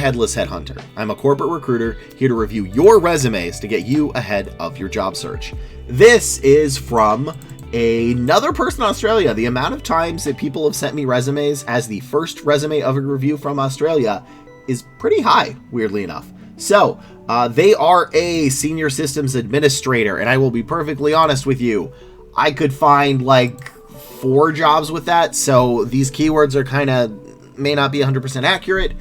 Headless Headhunter. I'm a corporate recruiter here to review your resumes to get you ahead of your job search. This is from another person in Australia. The amount of times that people have sent me resumes as the first resume of a review from Australia is pretty high, weirdly enough. So, they are a senior systems administrator, and I will be perfectly honest with you, I could find like 4 jobs with that, so these keywords are kind of, may not be 100% accurate.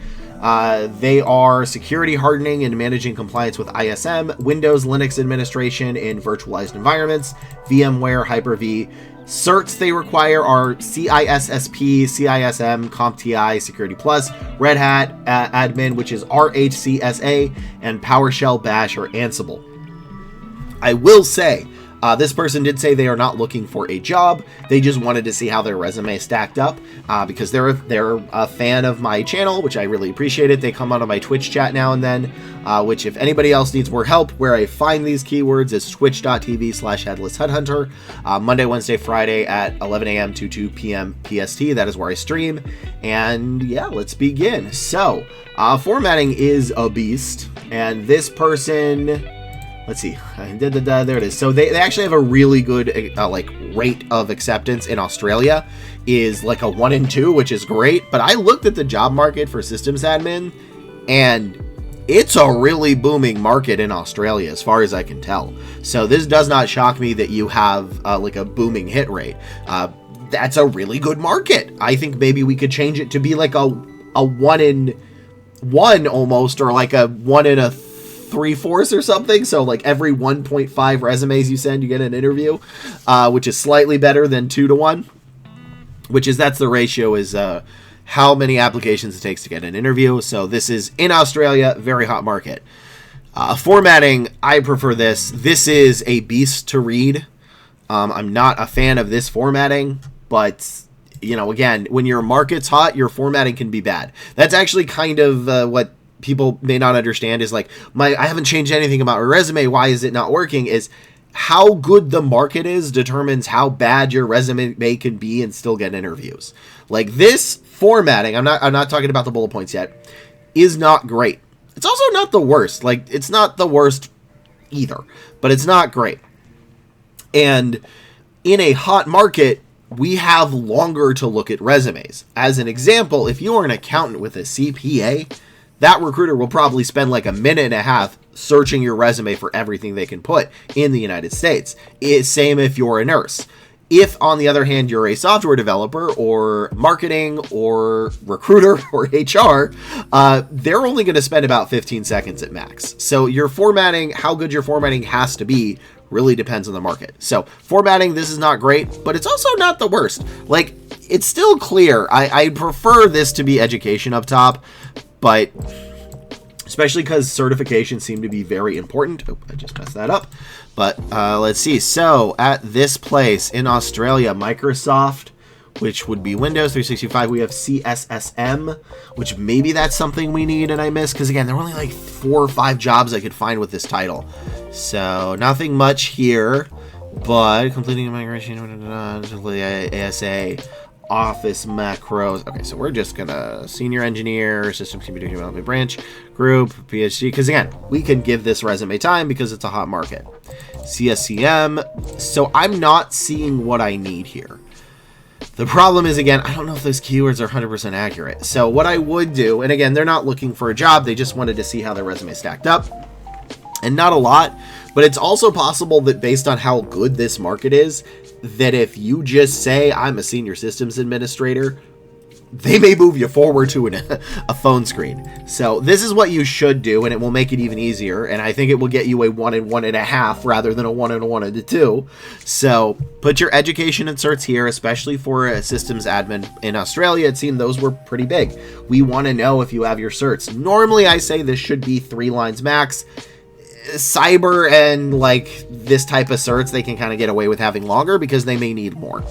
They are security hardening and managing compliance with ISM, Windows, Linux administration in virtualized environments, VMware, Hyper-V. Certs they require are CISSP, CISM, CompTIA, Security Plus, Red Hat Admin, which is RHCSA, and PowerShell, Bash, or Ansible. I will say, this person did say they are not looking for a job. They just wanted to see how their resume stacked up because they're a fan of my channel, which I really appreciate it. They come onto my Twitch chat now and then, which if anybody else needs more help, where I find these keywords is twitch.tv/headlestheadhunter. Monday, Wednesday, Friday at 11 a.m. to 2 p.m. PST. That is where I stream. And yeah, let's begin. So, formatting is a beast. And this person... Let's see. There it is. So they actually have a really good rate of acceptance in Australia, is like a 1 in 2, which is great. But I looked at the job market for systems admin, and it's a really booming market in Australia, as far as I can tell. So this does not shock me that you have like a booming hit rate. That's a really good market. I think maybe we could change it to be like a 1 in 1 almost, or like a 1 in a 3/4 or something. So like every 1.5 resumes you send, you get an interview, which is slightly better than 2 to 1, which is, that's the ratio, is how many applications it takes to get an interview. So this is in Australia, very hot market. Formatting, I prefer this. This is a beast to read. I'm not a fan of this formatting, but you know, again, when your market's hot, your formatting can be bad. That's actually kind of what people may not understand, is like, I haven't changed anything about my resume, why is it not working? Is how good the market is determines how bad your resume can be and still get interviews. Like this formatting, I'm not talking about the bullet points yet, is not great. It's also not the worst. Like, it's not the worst either, but it's not great. And in a hot market, we have longer to look at resumes. As an example, if you are an accountant with a CPA, that recruiter will probably spend like 1.5 minutes searching your resume for everything they can put in the United States. It's same if you're a nurse. If, on the other hand, you're a software developer or marketing or recruiter or HR, they're only going to spend about 15 seconds at max. So your formatting, how good your formatting has to be, really depends on the market. So formatting, this is not great, but it's also not the worst. Like, it's still clear. I prefer this to be education up top, but especially because certifications seem to be very important. Oh, I just messed that up. But let's see. So at this place in Australia, Microsoft, which would be Windows 365, we have CSSM, which maybe that's something we need and I miss, because again, there are only like 4 or 5 jobs I could find with this title. So nothing much here, but completing a migration, ASA, Office macros. Okay, so we're just gonna senior engineer, systems computer development branch, group, PhD, because again, we can give this resume time because it's a hot market. CSCM. So I'm not seeing what I need here. The problem is, again, I don't know if those keywords are 100% accurate. So what I would do, and again, they're not looking for a job, they just wanted to see how their resume stacked up, and not a lot, but it's also possible that based on how good this market is, that if you just say, I'm a senior systems administrator, they may move you forward to a phone screen. So this is what you should do, and it will make it even easier, and I think it will get you a 1 in 1.5 rather than a 1 in 1 in 2. So put your education inserts here, especially for a systems admin in Australia. It seemed those were pretty big. We want to know if you have your certs. Normally I say this should be 3 lines max. Cyber and like this type of certs, they can kind of get away with having longer because they may need more.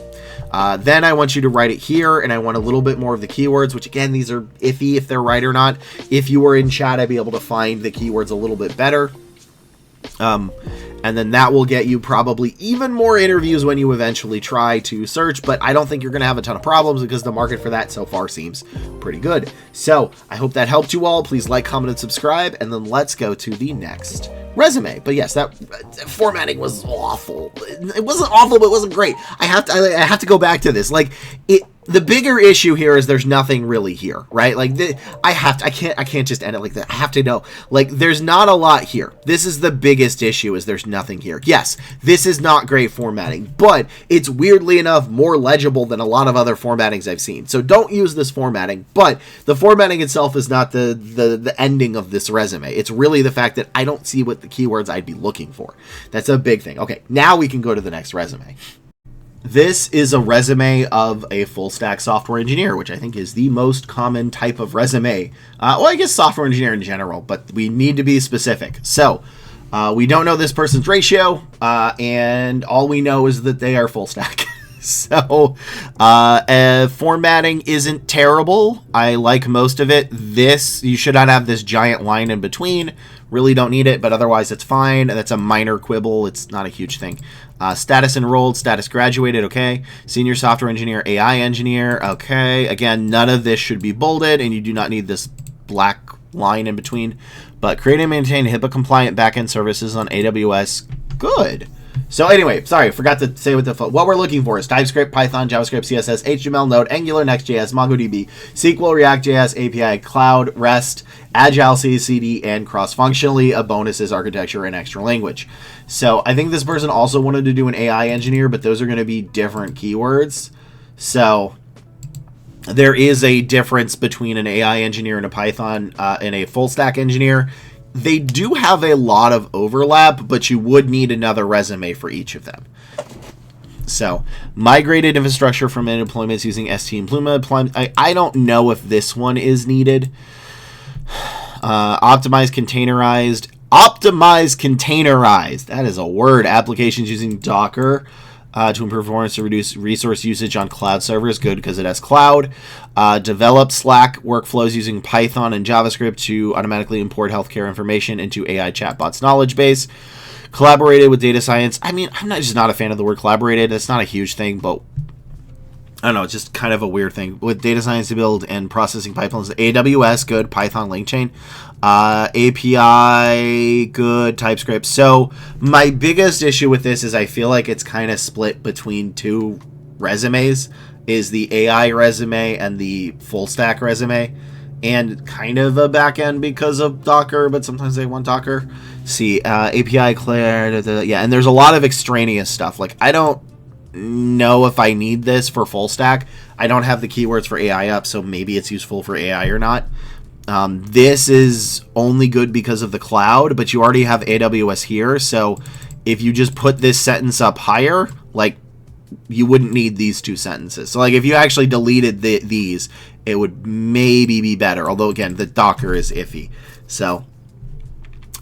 Then I want you to write it here, and I want a little bit more of the keywords, which again, these are iffy if they're right or not. If you were in chat, I'd be able to find the keywords a little bit better. And then that will get you probably even more interviews when you eventually try to search, but I don't think you're going to have a ton of problems because the market for that so far seems pretty good. So I hope that helped you all. Please like, comment, and subscribe, and then let's go to the next resume. But yes, that formatting was awful. It wasn't awful, but it wasn't great. I have to go back to this. Like, the bigger issue here is there's nothing really here, right? Like, I can't just end it like that. I have to know, like, there's not a lot here. This is the biggest issue, is there's nothing here. Yes, this is not great formatting, but it's weirdly enough more legible than a lot of other formattings I've seen. So don't use this formatting, but the formatting itself is not the ending of this resume. It's really the fact that I don't see what the keywords I'd be looking for. That's a big thing. Okay, now we can go to the next resume. This is a resume of a full-stack software engineer, which I think is the most common type of resume. Well, I guess software engineer in general, but we need to be specific. So, we don't know this person's ratio, and all we know is that they are full-stack. So, formatting isn't terrible. I like most of it. You should not have this giant line in between. Really don't need it, but otherwise it's fine. That's a minor quibble. It's not a huge thing. Status enrolled, status graduated, okay. Senior software engineer, AI engineer, okay. Again, none of this should be bolded, and you do not need this black line in between. But create and maintain HIPAA-compliant backend services on AWS, good. So anyway, sorry, forgot to say what we're looking for is TypeScript, Python, JavaScript, CSS, HTML, Node, Angular, Next.js, MongoDB, SQL, React.js, API, Cloud, REST, Agile, CI/CD, and cross-functionally. A bonus is architecture and extra language. So I think this person also wanted to do an AI engineer, but those are going to be different keywords. So there is a difference between an AI engineer and a Python and a full-stack engineer. They do have a lot of overlap, but you would need another resume for each of them. So, migrated infrastructure from deployments using ST and Pluma. I don't know if this one is needed. Optimized containerized. That is a word. Applications using Docker to improve performance to reduce resource usage on cloud servers. Good, because it has cloud. Develop Slack workflows using Python and JavaScript to automatically import healthcare information into AI chatbots knowledge base. Collaborated with data science. I mean, I'm just not a fan of the word collaborated. It's not a huge thing, but I don't know. It's just kind of a weird thing. With data science to build and processing pipelines. AWS, good. Python, LangChain. API, good. TypeScript. So my biggest issue with this is I feel like it's kind of split between two resumes, is the AI resume and the full stack resume, and kind of a back end because of Docker, but sometimes they want Docker. See, API clear, yeah, and there's a lot of extraneous stuff. Like, I don't know if I need this for full stack. I don't have the keywords for AI up, so maybe it's useful for AI or not. This is only good because of the cloud, but you already have AWS here, so if you just put this sentence up higher, like, you wouldn't need these two sentences. So, like, if you actually deleted these, it would maybe be better, although, again, the Docker is iffy. So,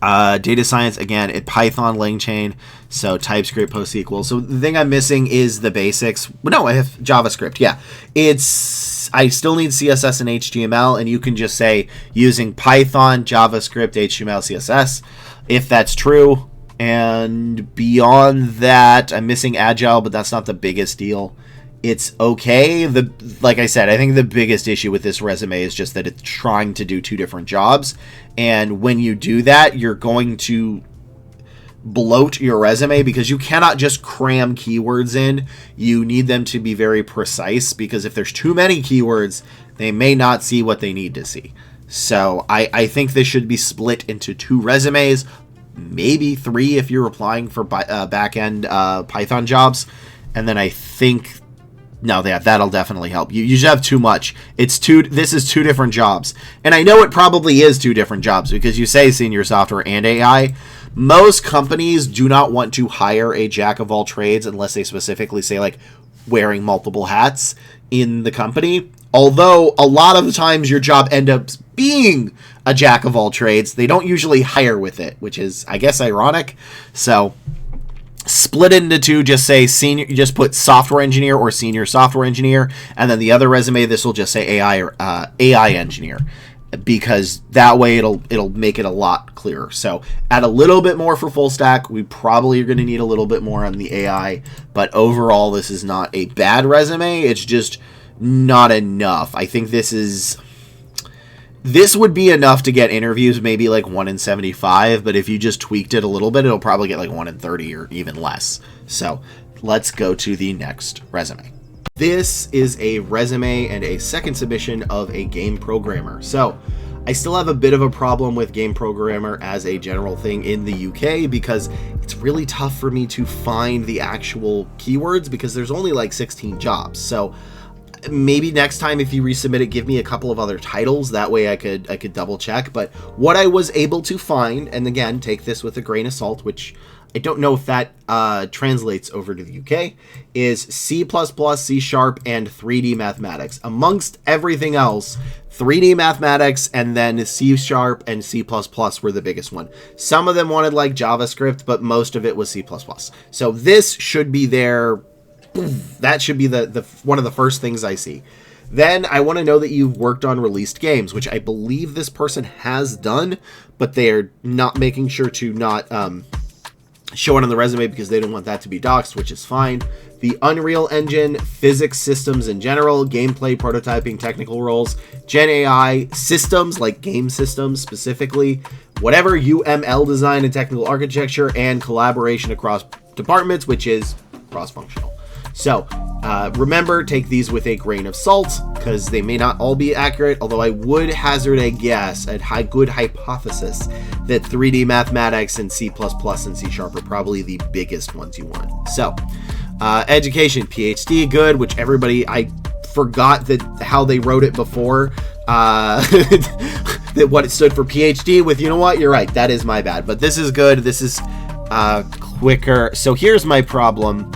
data science, again, Python, LangChain, so TypeScript, PostSQL. So the thing I'm missing is the basics. No, I have JavaScript, yeah. I still need CSS and HTML, and you can just say using Python, JavaScript, HTML, CSS, if that's true. And beyond that, I'm missing Agile, but that's not the biggest deal. It's okay. Like I said, I think the biggest issue with this resume is just that it's trying to do two different jobs. And when you do that, you're going to bloat your resume because you cannot just cram keywords in. You need them to be very precise, because if there's too many keywords, they may not see what they need to see. So I think this should be split into two resumes, maybe three if you're applying for back-end Python jobs. And then I think, no, that'll definitely help. You should have too much. This is two different jobs. And I know it probably is two different jobs because you say senior software and AI. Most companies do not want to hire a jack of all trades unless they specifically say, like, wearing multiple hats in the company. Although a lot of the times your job ends up being a jack of all trades, they don't usually hire with it, which is, I guess, ironic. So split into two, just say senior, just put software engineer or senior software engineer, and then the other resume, this will just say AI or AI engineer. because that way it'll make it a lot clearer. So add a little bit more for full stack. We probably are going to need a little bit more on the AI, but overall this is not a bad resume. It's just not enough. I think this would be enough to get interviews, maybe like 1 in 75, but if you just tweaked it a little bit, it'll probably get like 1 in 30 or even less. So let's go to the next resume. This is a resume and a second submission of a game programmer. So I still have a bit of a problem with game programmer as a general thing in the UK because it's really tough for me to find the actual keywords because there's only like 16 jobs. So maybe next time if you resubmit it, give me a couple of other titles. That way I could double check. But what I was able to find, and again, take this with a grain of salt, which I don't know if that translates over to the UK, is C++, C#, and 3D mathematics. Amongst everything else, 3D mathematics and then C# and C++ were the biggest one. Some of them wanted like JavaScript, but most of it was C++. So this should be there. That should be the one of the first things I see. Then I want to know that you've worked on released games, which I believe this person has done, but they are not making sure to not show it on the resume because they don't want that to be doxed, which is fine. The Unreal Engine, physics systems in general, gameplay, prototyping, technical roles, Gen AI, systems like game systems specifically, whatever UML design and technical architecture, and collaboration across departments, which is cross-functional. So remember, take these with a grain of salt because they may not all be accurate, although I would hazard a guess, a good hypothesis, that 3D mathematics and C++ and C# are probably the biggest ones you want. So education, PhD, good, which everybody, I forgot that how they wrote it before, that what it stood for PhD with, you know what, you're right, that is my bad, but this is good, this is quicker. So here's my problem.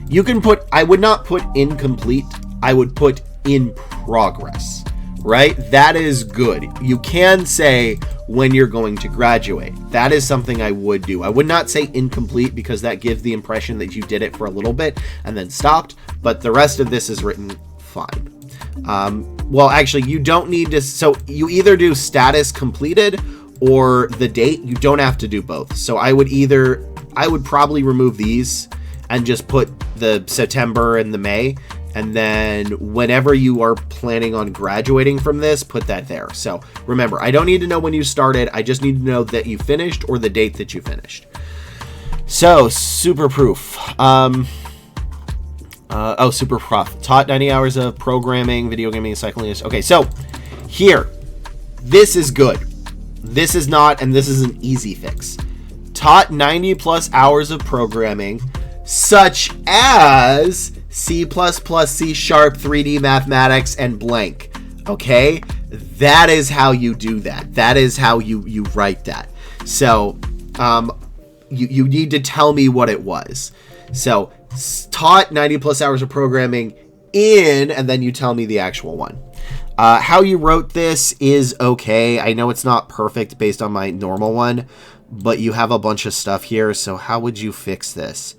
You can put, I would not put incomplete, I would put in progress, right? That is good. You can say when you're going to graduate. That is something I would do. I would not say incomplete because that gives the impression that you did it for a little bit and then stopped, but the rest of this is written fine. Well, actually, you don't need to, so you either do status completed or the date. You don't have to do both. So I would probably remove these and just put the September and the May, and then whenever you are planning on graduating from this, put that there. So remember, I don't need to know when you started, I just need to know that you finished or the date that you finished. So, super proof. Super prof. Taught 90 hours of programming, video gaming, and cycling. Okay, so here, this is good. This is not, and this is an easy fix. Taught 90 plus hours of programming, such as C++, C#, 3D mathematics, and blank. Okay? That is how you do that. That is how you write that. So, you need to tell me what it was. So, taught 90 plus hours of programming in, and then you tell me the actual one. How you wrote this is okay. I know it's not perfect based on my normal one, but you have a bunch of stuff here. So how would you fix this?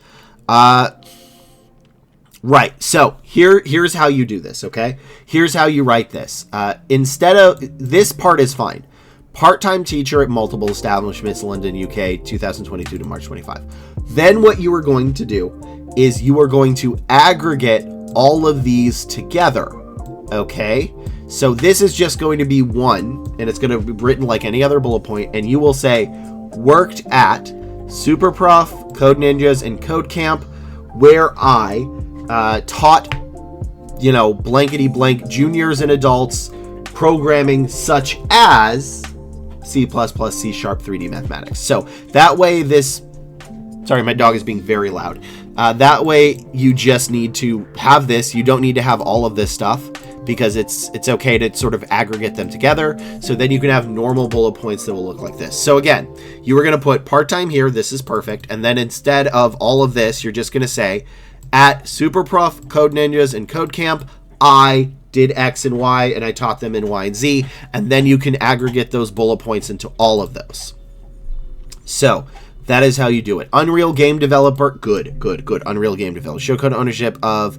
Right. So here's how you do this. Okay. Here's how you write this. Instead of, this part is fine. Part-time teacher at multiple establishments, London, UK, 2022 to March 25. Then what you are going to do is you are going to aggregate all of these together. Okay. So this is just going to be one, and it's going to be written like any other bullet point, and you will say, worked at Superprof, Code Ninjas, and Code Camp, where I taught, blankety blank juniors and adults programming such as C++, C#, 3D mathematics. So that way sorry, my dog is being very loud. That way you just need to have this. You don't need to have all of this stuff because it's okay to sort of aggregate them together. So then you can have normal bullet points that will look like this. So again, you were going to put part-time here. This is perfect. And then instead of all of this, you're just going to say at Superprof, Code Ninjas, and Code Camp, I did X and Y, and I taught them in Y and Z. And then you can aggregate those bullet points into all of those. So that is how you do it. Unreal game developer, good. Unreal game developer. Show code ownership of,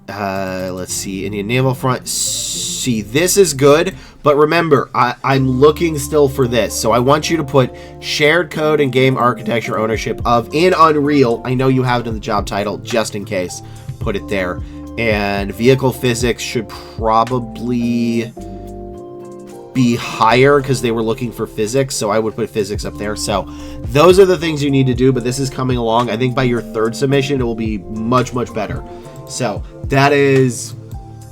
let's see, Indian Naval Front. See, this is good, But remember, I'm looking still for this. So I want you to put shared code and game architecture ownership of in Unreal. I know you have it in the job title, just in case. Put it there. And vehicle physics should probably be higher because they were looking for physics, so I would put physics up there. So those are the things you need to do, but this is coming along. I think by your third submission it will be much better. So that is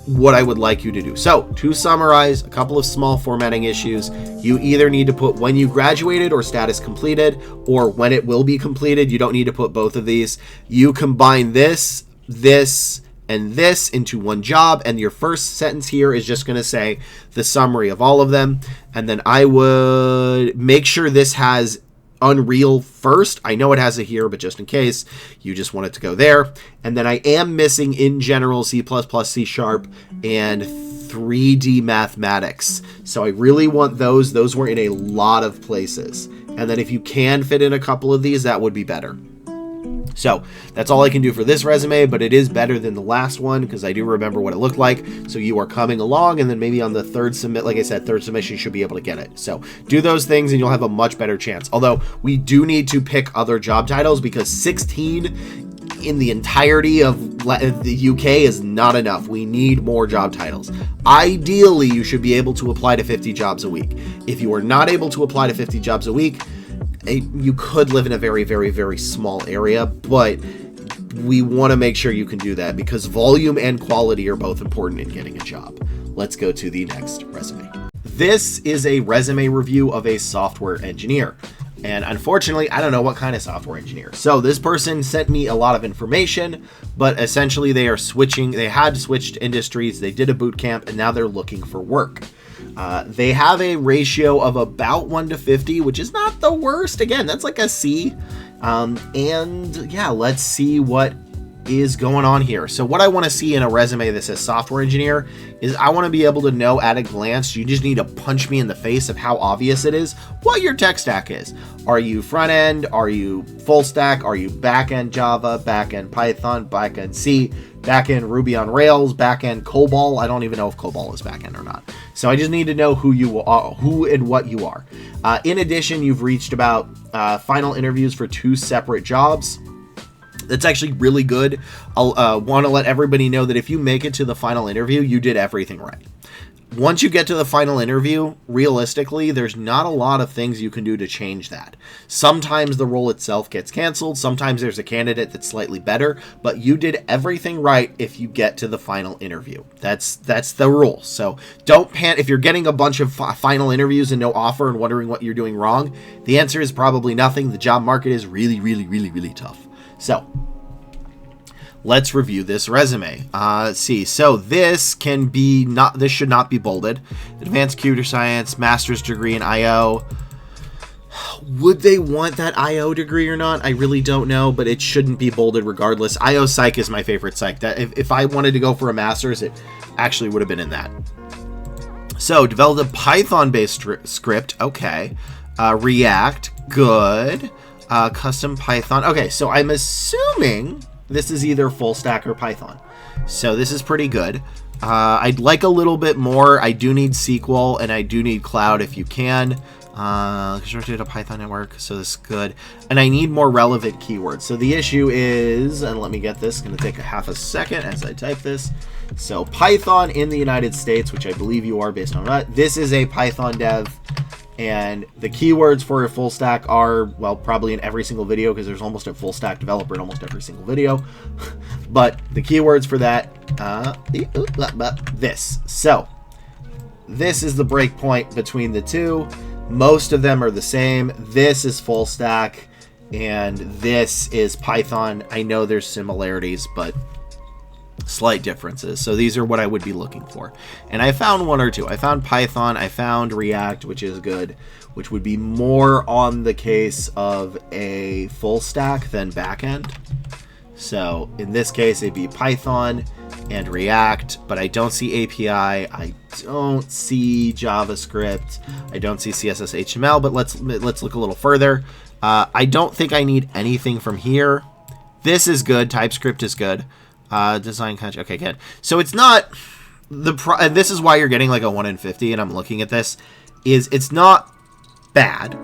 what I would like you to do. So to summarize, a couple of small formatting issues. You either need to put when you graduated or status completed, or when it will be completed. You don't need to put both of these. You combine this and this into one job, and your first sentence here is just going to say the summary of all of them. And then I would make sure this has Unreal first. I know it has it here, but just in case, you just want it to go there. And then I am missing in general C++, C#, and 3D mathematics. So I really want those. Those were in a lot of places. And then if you can fit in a couple of these, that would be better. So that's all I can do for this resume, but it is better than the last one because I do remember what it looked like. So you are coming along, and then maybe on the third submit, like I said, third submission, you should be able to get it. So do those things and you'll have a much better chance. Although we do need to pick other job titles because 16 in the entirety of the UK is not enough. We need more job titles. Ideally, you should be able to apply to 50 jobs a week. If you are not able to apply to 50 jobs a week, you could live in a very small area, but we want to make sure you can do that because volume and quality are both important in getting a job. Let's go to the next resume. This is a resume review of a software engineer. And unfortunately, I don't know what kind of software engineer. So this person sent me a lot of information, but essentially they had switched industries, they did a boot camp, and now they're looking for work. They have a ratio of about 1 to 50, which is not the worst. Again, that's like a C. And yeah, let's see what is going on here. So what I want to see in a resume that says software engineer is I want to be able to know at a glance. You just need to punch me in the face of how obvious it is what your tech stack is. Are you front end? Are you full stack? Are you back end Java, back end Python, back end C, back end Ruby on Rails, back end COBOL? I don't even know if COBOL is back end or not. So I just need to know who you are, who and what you are. In addition, you've reached about final interviews for 2 separate jobs. That's actually really good. I'll want to let everybody know that if you make it to the final interview, you did everything right. Once you get to the final interview, realistically, there's not a lot of things you can do to change that. Sometimes the role itself gets canceled. Sometimes there's a candidate that's slightly better, but you did everything right if you get to the final interview. That's the rule. So don't panic. If you're getting a bunch of final interviews and no offer and wondering what you're doing wrong, the answer is probably nothing. The job market is really tough. So let's review this resume. Let's see. So this should not be bolded. Advanced computer science, master's degree in IO. Would they want that IO degree or not? I really don't know, but it shouldn't be bolded regardless. IO Psych is my favorite psych. That if I wanted to go for a master's, it actually would have been in that. So developed a Python-based script. Okay. React. Good. Custom Python. Okay, so I'm assuming this is either full stack or Python. So this is pretty good. I'd like a little bit more. I do need SQL and I do need cloud if you can. Constructed a Python network, so this is good. And I need more relevant keywords. So the issue is, and let me get this, it's going to take a half a second as I type this. So Python in the United States, which I believe you are based on that. This is a Python dev. And the keywords for a full stack are, well, probably in every single video because there's almost a full stack developer in almost every single video. But the keywords for that, this. So this is the break point between the two. Most of them are the same. This is full stack and this is Python. I know there's similarities, but slight differences. So these are what I would be looking for. And I found 1 or 2. I found Python, I found React, which is good, which would be more on the case of a full stack than backend. So in this case, it'd be Python and React, but I don't see API. I don't see JavaScript. I don't see CSS HTML, but let's look a little further. I don't think I need anything from here. This is good. TypeScript is good. Design country. Okay, good. So it's not and this is why you're getting like a 1 in 50, and I'm looking at this, is it's not bad.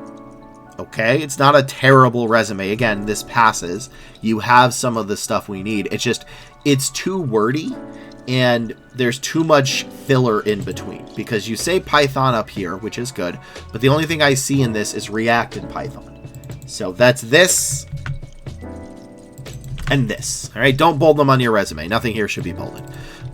Okay, it's not a terrible resume. Again, this passes. You have some of the stuff we need. It's just, it's too wordy, and there's too much filler in between, because you say Python up here, which is good, but the only thing I see in this is React and Python. So that's this and this. All right, don't bold them on your resume. Nothing here should be bolded.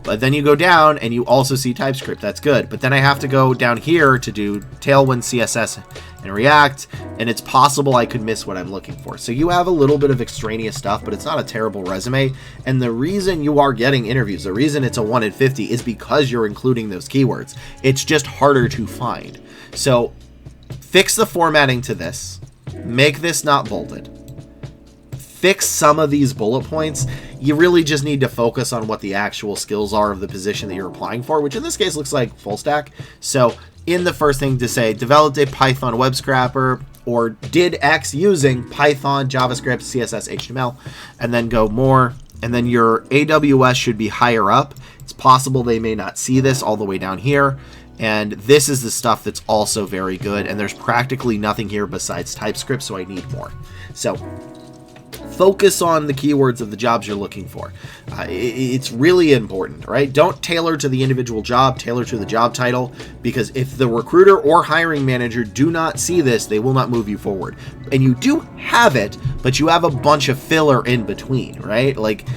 But then you go down and you also see TypeScript. That's good. But then I have to go down here to do Tailwind, CSS, and React, and it's possible I could miss what I'm looking for. So you have a little bit of extraneous stuff, but it's not a terrible resume. And the reason you are getting interviews, the reason it's a 1 in 50 is because you're including those keywords. It's just harder to find. So fix the formatting to this. Make this not bolded. Fix some of these bullet points. You really just need to focus on what the actual skills are of the position that you're applying for, which in this case looks like full stack. So in the first thing to say, developed a Python web scrapper, or did X using Python, JavaScript, CSS, HTML, and then go more. And then your AWS should be higher up. It's possible they may not see this all the way down here. And this is the stuff that's also very good. And there's practically nothing here besides TypeScript, so I need more. So focus on the keywords of the jobs you're looking for. It's really important, right? Don't tailor to the individual job, tailor to the job title, because if the recruiter or hiring manager do not see this, they will not move you forward. And you do have it, but you have a bunch of filler in between, right? Like,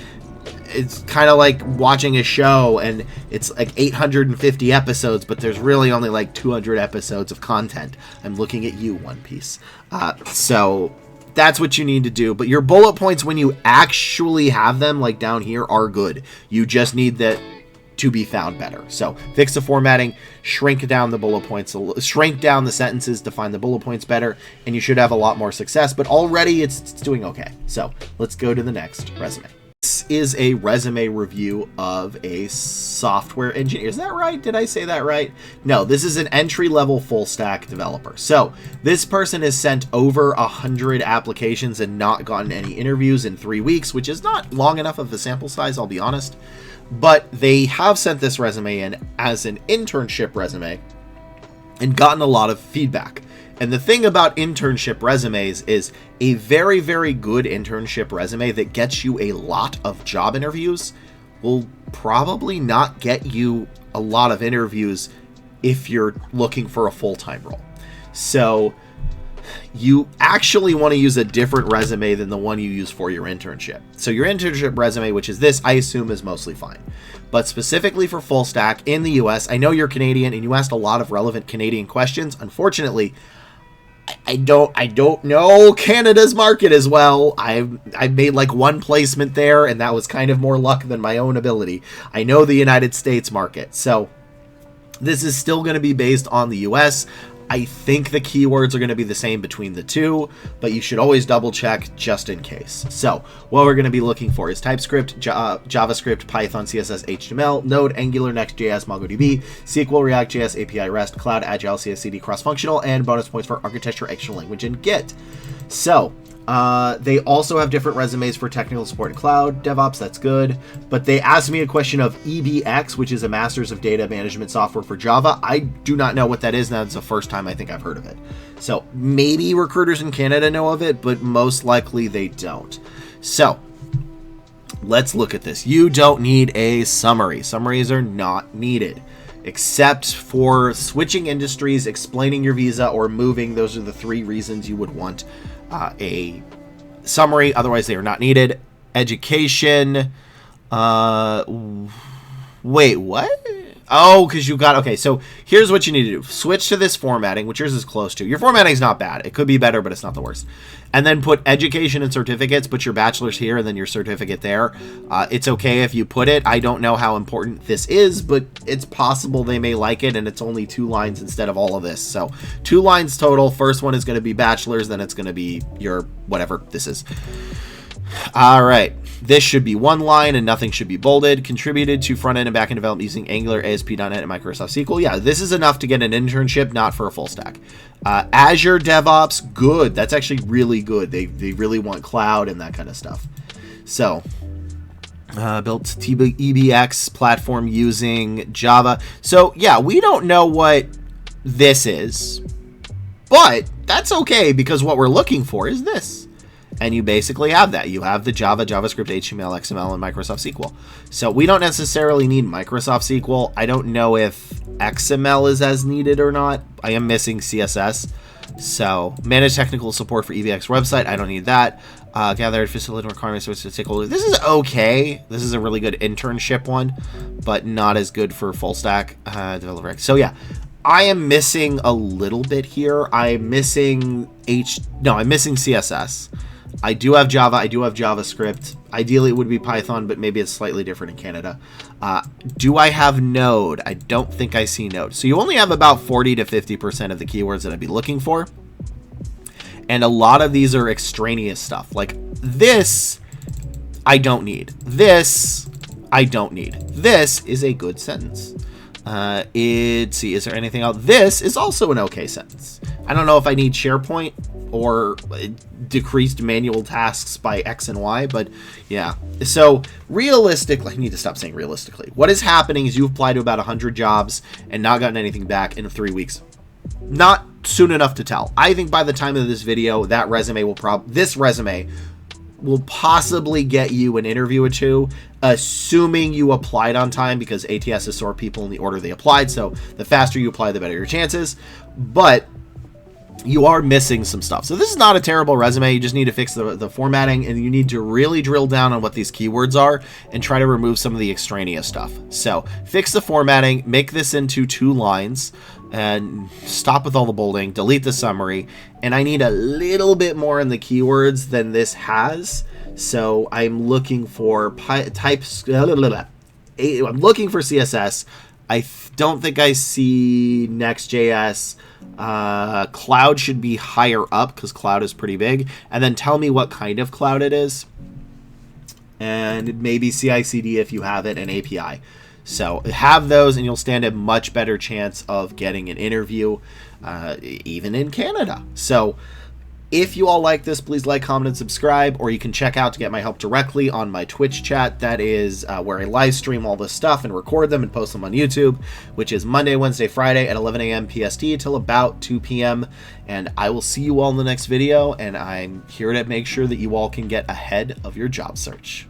it's kind of like watching a show and it's like 850 episodes, but there's really only like 200 episodes of content. I'm looking at you, One Piece. So that's what you need to do. But your bullet points, when you actually have them, like down here, are good. You just need that to be found better. So fix the formatting, shrink down the bullet points, shrink down the sentences to find the bullet points better, and you should have a lot more success. But already it's doing okay. So let's go to the next resume. This is a resume review of a software engineer. Is that right? Did I say that right? No, this is an entry-level full-stack developer. So this person has sent over 100 applications and not gotten any interviews in 3 weeks, which is not long enough of a sample size, I'll be honest. But they have sent this resume in as an internship resume and gotten a lot of feedback. And the thing about internship resumes is a very, very good internship resume that gets you a lot of job interviews will probably not get you a lot of interviews if you're looking for a full-time role. So you actually want to use a different resume than the one you use for your internship. So your internship resume, which is this, I assume is mostly fine. But specifically for full stack in the US, I know you're Canadian and you asked a lot of relevant Canadian questions. Unfortunately, I don't know Canada's market as well. I've made like one placement there, and that was kind of more luck than my own ability. I know the United States market, so this is still going to be based on the US. I think the keywords are going to be the same between the two, but you should always double check just in case. So what we're going to be looking for is TypeScript, JavaScript, Python, CSS, HTML, Node, Angular, Next.js, MongoDB, SQL, React.js, API REST, Cloud, Agile, CI/CD, cross-functional, and bonus points for architecture, extra language, and Git. So they also have different resumes for technical support and cloud, DevOps, that's good. But they asked me a question of EBX, which is a Masters of Data Management software for Java. I do not know what that is. Now it's the first time I think I've heard of it. So maybe recruiters in Canada know of it, but most likely they don't. So let's look at this. You don't need a summary. Summaries are not needed, except for switching industries, explaining your visa, or moving. Those are the 3 reasons you would want a summary. Otherwise, they are not needed. Education. Wait, what? Oh, because you got... Okay, so here's what you need to do. Switch to this formatting, which yours is close to. Your formatting is not bad. It could be better, but it's not the worst. And then put education and certificates. Put your bachelor's here and then your certificate there. It's okay if you put it. I don't know how important this is, but it's possible they may like it, and it's only 2 lines instead of all of this. So 2 lines total. First one is going to be bachelor's, then it's going to be your whatever this is. All right. This should be 1 line and nothing should be bolded. Contributed to front-end and back-end development using Angular, ASP.NET, and Microsoft SQL. Yeah, this is enough to get an internship, not for a full stack. Azure DevOps, good. That's actually really good. They really want cloud and that kind of stuff. So Built EBX platform using Java. So yeah, we don't know what this is, but that's okay because what we're looking for is this. And you basically have that. You have the Java, JavaScript, HTML, XML, and Microsoft SQL. So we don't necessarily need Microsoft SQL. I don't know if XML is as needed or not. I am missing CSS. So manage technical support for EBX website. I don't need that. Gather facility requirements to stakeholders. This is okay. This is a really good internship one, but not as good for full stack developer. So yeah, I am missing a little bit here. I'm missing CSS. I do have Java. I do have JavaScript. Ideally, it would be Python, but maybe it's slightly different in Canada. Do I have Node? I don't think I see Node. So you only have about 40 to 50% of the keywords that I'd be looking for. And a lot of these are extraneous stuff. Like this, I don't need. This, I don't need. This is a good sentence. See, is there anything else? This is also an okay sentence. I don't know if I need SharePoint or decreased manual tasks by X and Y, but yeah. So realistically, I need to stop saying realistically. What is happening is you've applied to about 100 jobs and not gotten anything back in 3 weeks. Not soon enough to tell. I think by the time of this video, that resume will this resume will possibly get you an interview or two, assuming you applied on time, because ATS sort people in the order they applied. So the faster you apply, the better your chances. But you are missing some stuff. So this is not a terrible resume. You just need to fix the formatting, and you need to really drill down on what these keywords are and try to remove some of the extraneous stuff. So fix the formatting, make this into 2 lines, and stop with all the bolding, delete the summary. And I need a little bit more in the keywords than this has. So I'm looking for types. I'm looking for CSS. I don't think I see Next.js. Cloud should be higher up because cloud is pretty big. And then tell me what kind of cloud it is. And maybe CI/CD if you have it, and API. So have those and you'll stand a much better chance of getting an interview, even in Canada. So if you all like this, please like, comment, and subscribe, or you can check out to get my help directly on my Twitch chat. That is where I live stream all this stuff and record them and post them on YouTube, which is Monday, Wednesday, Friday at 11 a.m. PST till about 2 p.m. And I will see you all in the next video, and I'm here to make sure that you all can get ahead of your job search.